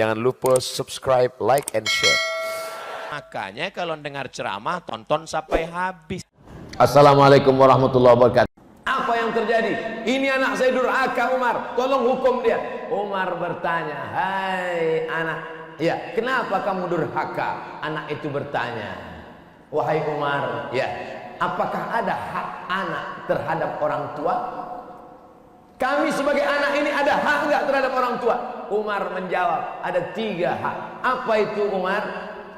Jangan lupa subscribe, like, and share. Makanya kalau dengar ceramah tonton sampai habis. Assalamualaikum warahmatullahi wabarakatuh. Apa yang terjadi? Ini anak saya durhaka Umar, tolong hukum dia. Umar bertanya, hai anak, ya kenapa kamu durhaka? Anak itu bertanya, wahai Umar, ya apakah ada hak anak terhadap orang tua? Kami sebagai anak ini ada hak enggak terhadap orang tua? Umar menjawab, ada 3 hak. Apa itu Umar?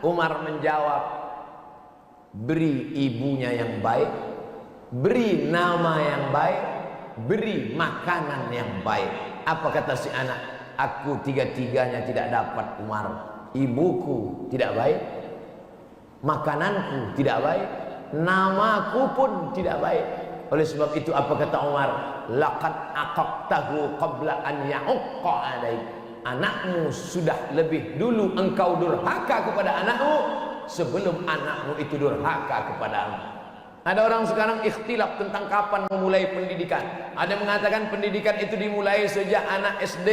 Umar menjawab, beri ibunya yang baik, beri nama yang baik, beri makanan yang baik. Apa kata si anak? Aku 3-tiganya tidak dapat Umar. Ibuku tidak baik, makananku tidak baik, namaku pun tidak baik. Oleh sebab itu apa kata Umar? Laqad aqaqtahu qabla an ya'uqqa alaik. Anakmu sudah lebih dulu engkau durhaka kepada anakmu sebelum anakmu itu durhaka kepadamu. Ada orang sekarang ikhtilaf tentang kapan memulai pendidikan. Ada yang mengatakan pendidikan itu dimulai sejak anak SD.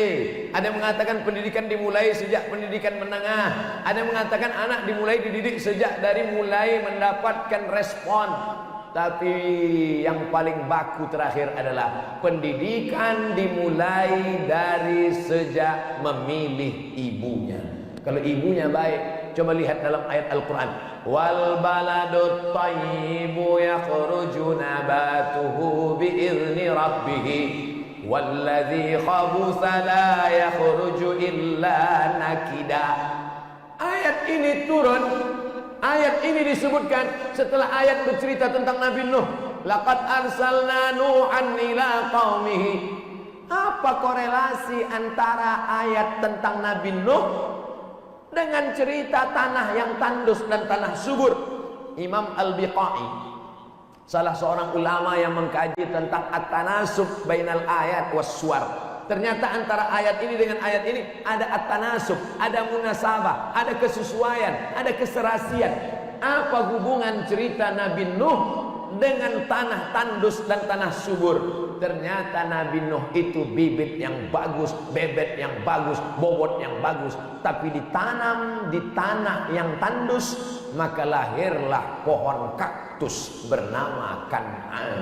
Ada yang mengatakan pendidikan dimulai sejak pendidikan menengah. Ada yang mengatakan anak dimulai dididik sejak dari mulai mendapatkan respon. Tapi yang paling baku terakhir adalah pendidikan dimulai dari sejak memilih ibunya. Kalau ibunya baik, coba lihat dalam ayat Al-Quran. Wal baladut tayyibu yakhruju nabatuhu bi'izni rabbih walladzi khabutha la yakhruju illa nakida. Ayat ini turun, ayat ini disebutkan setelah ayat bercerita tentang Nabi Nuh. Laqad arsalna Nuhan ila qaumihi. Apa korelasi antara ayat tentang Nabi Nuh dengan cerita tanah yang tandus dan tanah subur? Imam Al-Biqai, salah seorang ulama yang mengkaji tentang at-tanasub bainal ayat was suwar, ternyata antara ayat ini dengan ayat ini ada at-tanasub, ada munasabah, ada kesesuaian, ada keserasian. Apa hubungan cerita Nabi Nuh dengan tanah tandus dan tanah subur? Ternyata Nabi Nuh itu bibit yang bagus, bebet yang bagus, bobot yang bagus, tapi ditanam di tanah yang tandus, maka lahirlah pohon kaktus bernama Kan'an,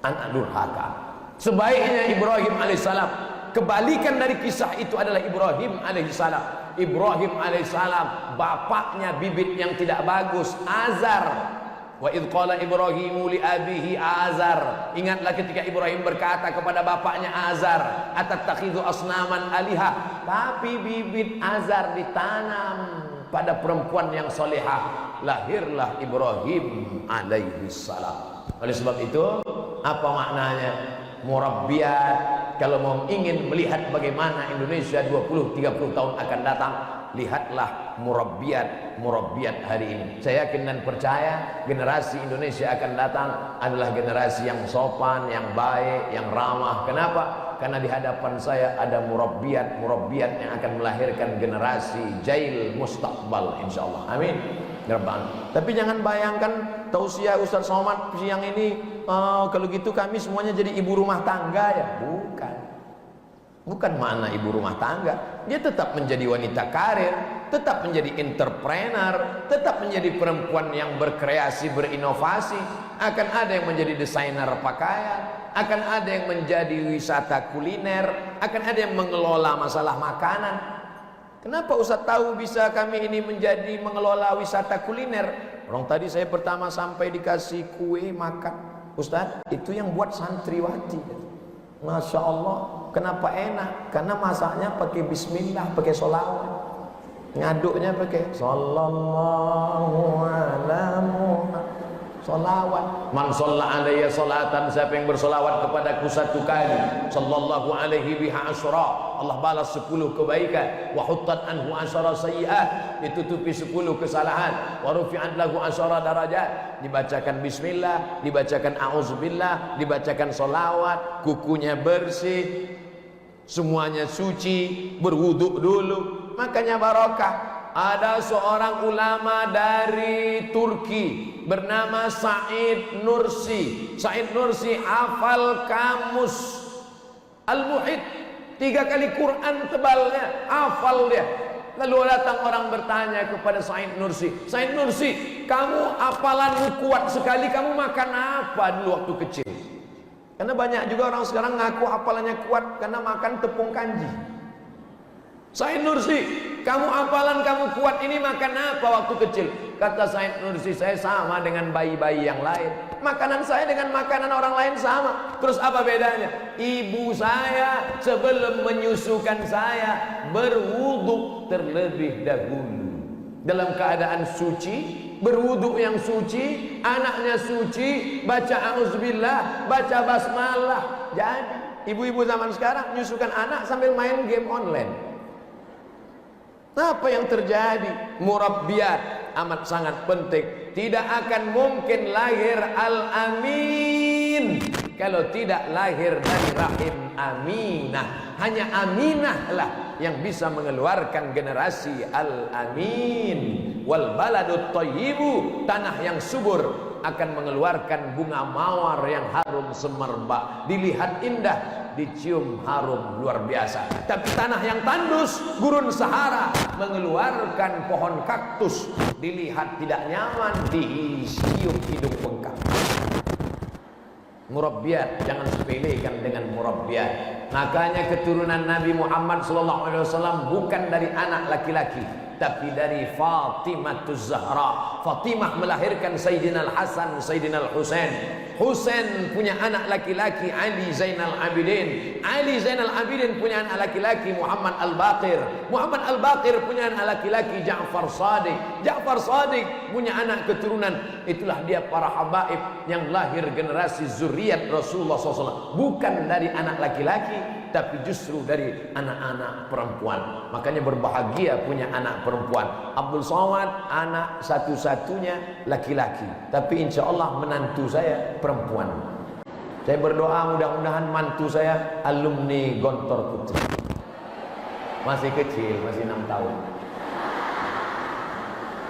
anak durhaka. Sebaiknya Ibrahim alaihissalam, kebalikan dari kisah itu adalah Ibrahim alaihissalam. Ibrahim alaihissalam bapaknya bibit yang tidak bagus, Azar. Wa idh qala Ibrahimu li abihi Azar. Ingatlah ketika Ibrahim berkata kepada bapaknya Azar, atattakhidhu asnaman aliha. Tapi bibit Azar ditanam pada perempuan yang solehah, lahirlah Ibrahim alaihi salam. Oleh sebab itu, apa maknanya murabbiyat? Kalau mau ingin melihat bagaimana Indonesia 20-30 tahun akan datang, lihatlah murabbiyat hari ini. Saya yakin dan percaya generasi Indonesia akan datang adalah generasi yang sopan, yang baik, yang ramah. Kenapa? Karena di hadapan saya ada murabbiyat yang akan melahirkan generasi jail mustaqbal insyaallah. Amin. Tapi jangan bayangkan tausiah Ustaz Somad siang ini, kalau gitu kami semuanya jadi ibu rumah tangga ya. Bukan makna ibu rumah tangga. Dia tetap menjadi wanita karir, tetap menjadi entrepreneur, tetap menjadi perempuan yang berkreasi, berinovasi. Akan ada yang menjadi desainer pakaian, akan ada yang menjadi wisata kuliner, akan ada yang mengelola masalah makanan. Kenapa Ustaz tahu bisa kami ini menjadi mengelola wisata kuliner? Orang tadi saya pertama sampai dikasih kue makan. Ustaz, itu yang buat santriwati. Masya Allah, kenapa enak? Karena masaknya pakai bismillah, pakai sholawat. Ngaduknya pakai sallallahu ala Muhammad, sholawat. Man sholla alaiya sholatan, siapa yang bersolawat kepadaku 1 kali, sallallahu alaihi biha asyra, Allah balas 10 kebaikan. Wa huttat anhu asyara sayyi'at, ditutupi 10 kesalahan. Wa rufi'at lahu asyara darajat, dibacakan bismillah, dibacakan a'udzubillah, dibacakan sholawat, kukunya bersih, semuanya suci, berwuduk dulu, makanya barokah. Ada seorang ulama dari Turki bernama Said Nursi. Said Nursi hafal kamus Al-Muhit, 3 kali Quran tebalnya, hafal dia. Lalu datang orang bertanya kepada Said Nursi, Said Nursi, kamu hafalanmu kuat sekali, kamu makan apa dulu waktu kecil? Karena banyak juga orang sekarang ngaku hafalannya kuat karena makan tepung kanji. Said Nursi, kamu hafalan kamu kuat ini makan apa waktu kecil? Kata Said Nursi, saya sama dengan bayi-bayi yang lain. Makanan saya dengan makanan orang lain sama. Terus apa bedanya? Ibu saya sebelum menyusukan saya berwudu terlebih dahulu dalam keadaan suci, berwudu yang suci, anaknya suci, baca auzubillah, baca basmalah. Jadi ibu-ibu zaman sekarang menyusukan anak sambil main game online. Apa yang terjadi? Murabbiyat amat sangat penting. Tidak akan mungkin lahir al-amin kalau tidak lahir dari rahim Aminah. Hanya Aminah lah yang bisa mengeluarkan generasi al-amin. Wal baladut thayyibu, tanah yang subur akan mengeluarkan bunga mawar yang harum semerbak, dilihat indah, dicium harum luar biasa. Tapi tanah yang tandus, gurun Sahara, mengeluarkan pohon kaktus, dilihat tidak nyaman, dicium hidung bengkak. Murabbiyat, jangan sepelekan dengan murabbiyat. Makanya keturunan Nabi Muhammad SAW bukan dari anak laki-laki, tapi dari Fatimah Zahra. Fatimah melahirkan Sayyidina Al-Hasan, Sayyidina Al-Husain. Husain punya anak laki-laki Ali Zainal Abidin. Ali Zainal Abidin punya anak laki-laki Muhammad Al-Baqir. Muhammad Al-Baqir punya anak laki-laki Ja'far Shadiq. Ja'far Shadiq punya anak keturunan. Itulah dia para habaib yang lahir generasi zuriat Rasulullah SAW. Bukan dari anak laki-laki, tapi justru dari anak-anak perempuan. Makanya berbahagia punya anak perempuan. Abdul Somad anak satu-satunya laki-laki, tapi insya Allah menantu saya perempuan. Saya berdoa mudah-mudahan mantu saya alumni Gontor Putri. Masih kecil, masih 6 tahun.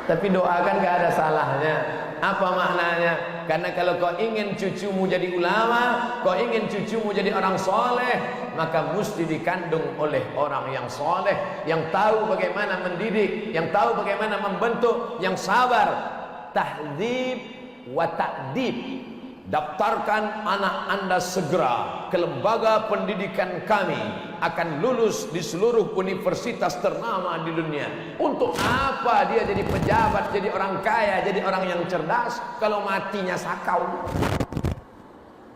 Tapi doakan gak ada salahnya. Apa maknanya? Karena kalau kau ingin cucumu jadi ulama, kau ingin cucumu jadi orang soleh, maka mesti dikandung oleh orang yang soleh, yang tahu bagaimana mendidik, yang tahu bagaimana membentuk, yang sabar. Tahdzib wa ta'dib. Daftarkan anak Anda segera ke lembaga pendidikan kami, akan lulus di seluruh universitas ternama di dunia. Untuk apa dia jadi pejabat, jadi orang kaya, jadi orang yang cerdas kalau matinya sakau?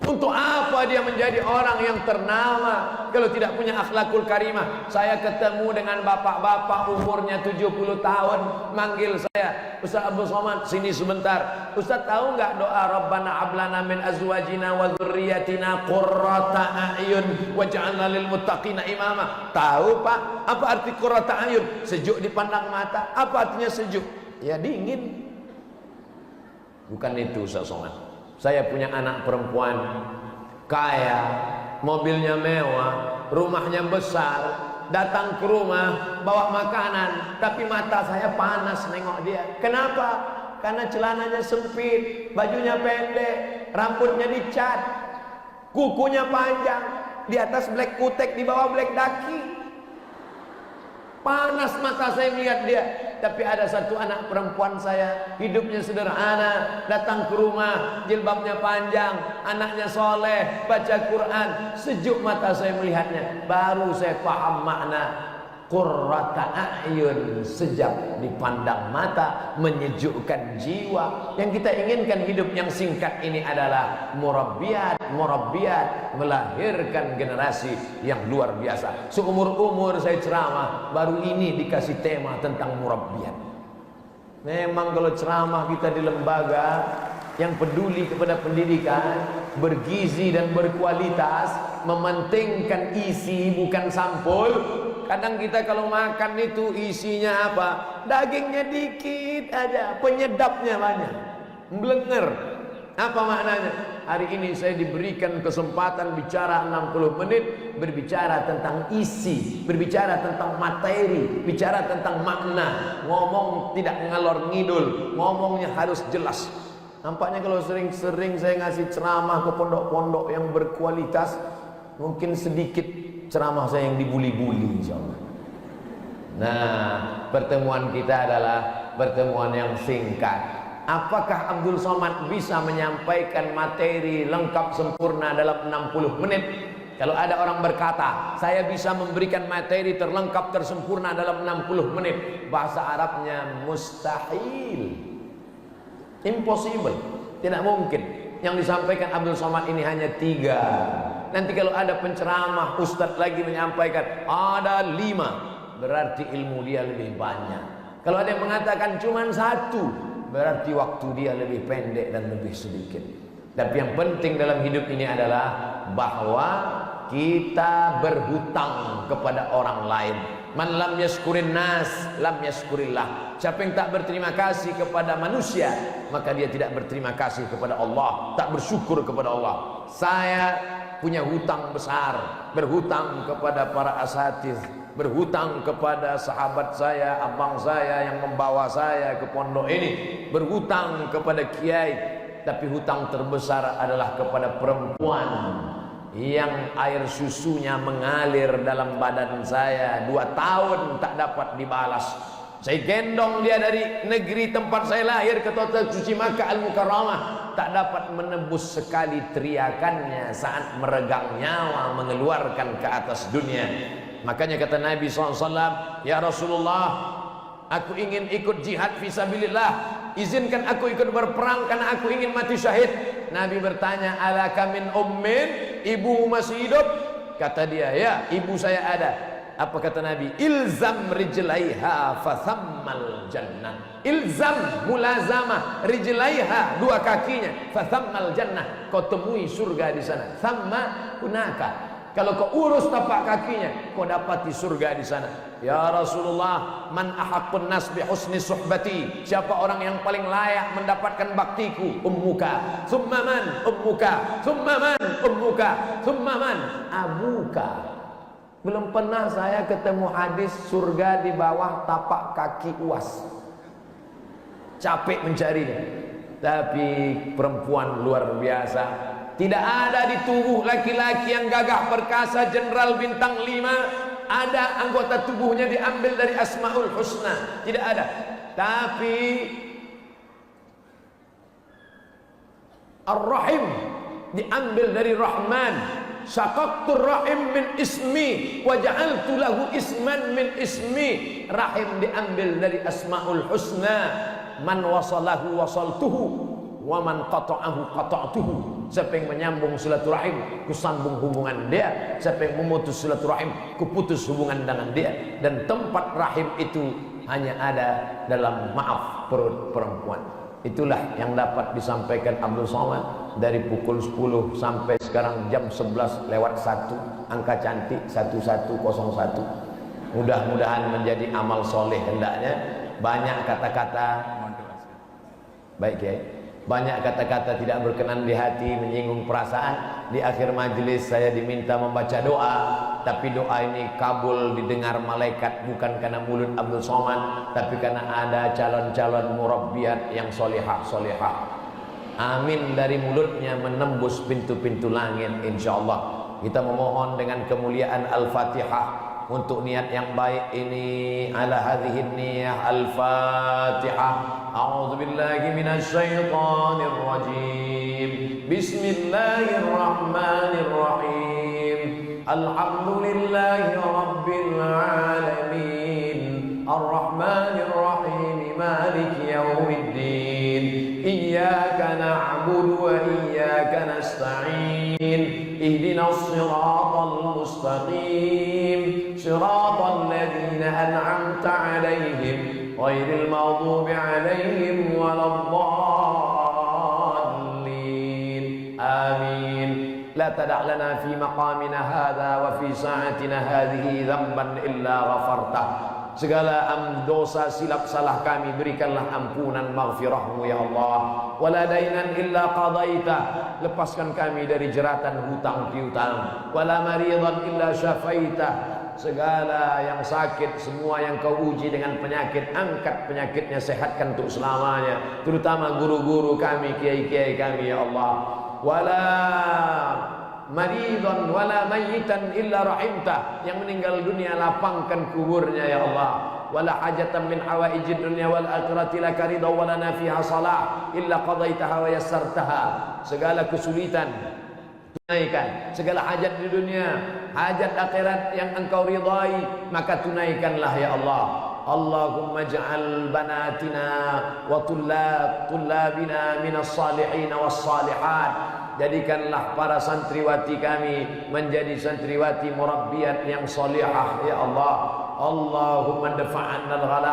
Untuk apa dia menjadi orang yang ternama kalau tidak punya akhlakul karimah? Saya ketemu dengan bapak-bapak umurnya 70 tahun, manggil saya, Ustaz Abdul Somad, sini sebentar. Ustaz tahu nggak doa Rabbana hablana min azwajina wa dzurriyyatina qurrata a'yun waj'alna lil muttaqina imama? Tahu Pak? Apa arti qurrata a'yun? Sejuk dipandang mata. Apa artinya sejuk? Ya dingin. Bukan itu Ustaz Somad. Saya punya anak perempuan kaya, mobilnya mewah, rumahnya besar, datang ke rumah bawa makanan, tapi mata saya panas nengok dia. Kenapa? Karena celananya sempit, bajunya pendek, rambutnya dicat, kukunya panjang, di atas black kutek, di bawah black daki. Panas mata saya melihat dia. Tapi ada satu anak perempuan saya, hidupnya sederhana, datang ke rumah, jilbabnya panjang, anaknya soleh, baca Quran, sejuk mata saya melihatnya. Baru saya paham makna qurrata a'yun, sejak dipandang mata, menyejukkan jiwa. Yang kita inginkan hidup yang singkat ini adalah murabbiyat, melahirkan generasi yang luar biasa. Seumur-umur saya ceramah, baru ini dikasih tema tentang murabbiyat. Memang kalau ceramah kita di lembaga yang peduli kepada pendidikan, bergizi dan berkualitas, mementingkan isi bukan sampul. Kadang kita kalau makan itu isinya apa? Dagingnya dikit aja, penyedapnya banyak, mblenger. Apa maknanya? Hari ini saya diberikan kesempatan bicara 60 menit, berbicara tentang isi, berbicara tentang materi, bicara tentang makna. Ngomong tidak ngalor ngidul, ngomongnya harus jelas. Nampaknya kalau sering-sering saya ngasih ceramah ke pondok-pondok yang berkualitas, mungkin sedikit ceramah saya yang dibuli-buli insyaallah. Nah, pertemuan kita adalah pertemuan yang singkat. Apakah Abdul Somad bisa menyampaikan materi lengkap sempurna dalam 60 menit? Kalau ada orang berkata, saya bisa memberikan materi terlengkap tersempurna dalam 60 menit, bahasa Arabnya mustahil, impossible, tidak mungkin. Yang disampaikan Abdul Somad ini hanya 3. Nanti kalau ada penceramah ustadz lagi menyampaikan ada 5, berarti ilmu dia lebih banyak. Kalau ada yang mengatakan cuma 1, berarti waktu dia lebih pendek dan lebih sedikit. Tapi yang penting dalam hidup ini adalah bahwa kita berhutang kepada orang lain. Man lam yaskurin nas lam yaskurillah. Siapa yang tak berterima kasih kepada manusia, maka dia tidak berterima kasih kepada Allah, tak bersyukur kepada Allah. Saya punya hutang besar, berhutang kepada para asatiz, berhutang kepada sahabat saya, abang saya yang membawa saya ke pondok ini, berhutang kepada kiai. Tapi hutang terbesar adalah kepada perempuan yang air susunya mengalir dalam badan saya 2 tahun tak dapat dibalas. Saya gendong dia dari negeri tempat saya lahir ke kota suci Makkah Al-Mukarramah, tak dapat menembus sekali teriakannya saat meregang nyawa mengeluarkan ke atas dunia. Makanya kata Nabi SAW, ya Rasulullah, aku ingin ikut jihad fisabilillah, izinkan aku ikut berperang karena aku ingin mati syahid. Nabi bertanya, alaka min ummin, ibu masih hidup? Kata dia, ya, ibu saya ada. Apa kata Nabi? Ilzam rijlaiha fathammal jannah. Ilzam, mulazamah, rijlaiha, 2 kakinya, fathammal jannah, kau temui surga di sana. Thamma hunaka, kalau kau urus tapak kakinya, kau dapati surga di sana. Ya Rasulullah, man ahaqqun nas bi husni suhbati, siapa orang yang paling layak mendapatkan baktiku? Ummuka, thumma man? Ummuka, thumma man? Ummuka, thumma man? Abuka. Belum pernah saya ketemu hadis surga di bawah tapak kaki uas. Capek mencarinya. Tapi perempuan luar biasa. Tidak ada di tubuh laki-laki yang gagah perkasa jenderal bintang 5 ada anggota tubuhnya diambil dari Asmaul Husna. Tidak ada. Tapi Ar-Rahim diambil dari Rahman. Syaqaqtur rahim min ismi wa ja'altu lahu isman min ismi. Rahim diambil dari Asmaul Husna. Man wasalahu wasaltuhu wa man qata'ahu qata'tuhu. Siapa yang menyambung silaturahim, ku sambung hubungan dia. Siapa yang memutus silaturahim, ku putus hubungan dengan dia. Dan tempat rahim itu hanya ada dalam maaf perut perempuan. Itulah yang dapat disampaikan Abdul Somad dari pukul 10 sampai sekarang jam 11 lewat 1, angka cantik 1101. Mudah-mudahan menjadi amal soleh hendaknya. Banyak kata-kata baik ya, banyak kata-kata tidak berkenan di hati, menyinggung perasaan. Di akhir majelis saya diminta membaca doa, tapi doa ini kabul didengar malaikat bukan karena mulut Abdul Somad, tapi karena ada calon-calon murabbiyat yang solehah-solehah. Amin dari mulutnya menembus pintu-pintu langit insyaallah. Kita memohon dengan kemuliaan Al-Fatihah untuk niat yang baik ini. Ala hadhihi niyah Al-Fatihah. A'udzu billahi minasyaitonir rajim. Bismillahirrahmanirrahim. Alhamdulillahi rabbil alamin. Ar-Rahmanir Rahim. Maliki yaumiddin. Iyyaka na'budu wa iyyaka nasta'in. Ihdinas siratal mustaqim. Siratal ladzina an'amta 'alaihim ghairil maghdubi 'alaihim waladdallin. Amin. La tada' lana fi maqamina hadha wa fi sa'atina hadhihi dhanban illa ghafartah. Segala dosa silap salah kami berikanlah ampunan maghfirahmu ya Allah. Wala dainan illa qadaitah, lepaskan kami dari jeratan hutang piutang. Wala maridan illa syafaitah, segala yang sakit, semua yang kau uji dengan penyakit, angkat penyakitnya, sehatkan untuk selamanya. Terutama guru-guru kami, kiai-kiai kami ya Allah. Wala maridhan wala mayyitan illa rahimta, yang meninggal dunia lapangkan kuburnya ya Allah. Wala hajatan min hawaijid dunya wal akhirati laka ridha wa lana fiha salah illa qadaitaha wa yassartaha. Segala kesulitan tunaikan, segala hajat di dunia, hajat akhirat yang engkau ridai, maka tunaikanlah ya Allah. Allahumma ja'al banatina wa tullabina minas salihin was salihat. Jadikanlah para santriwati kami menjadi santriwati murabbiat yang salihah ya Allah. Allahumma dafa'anna al-ghala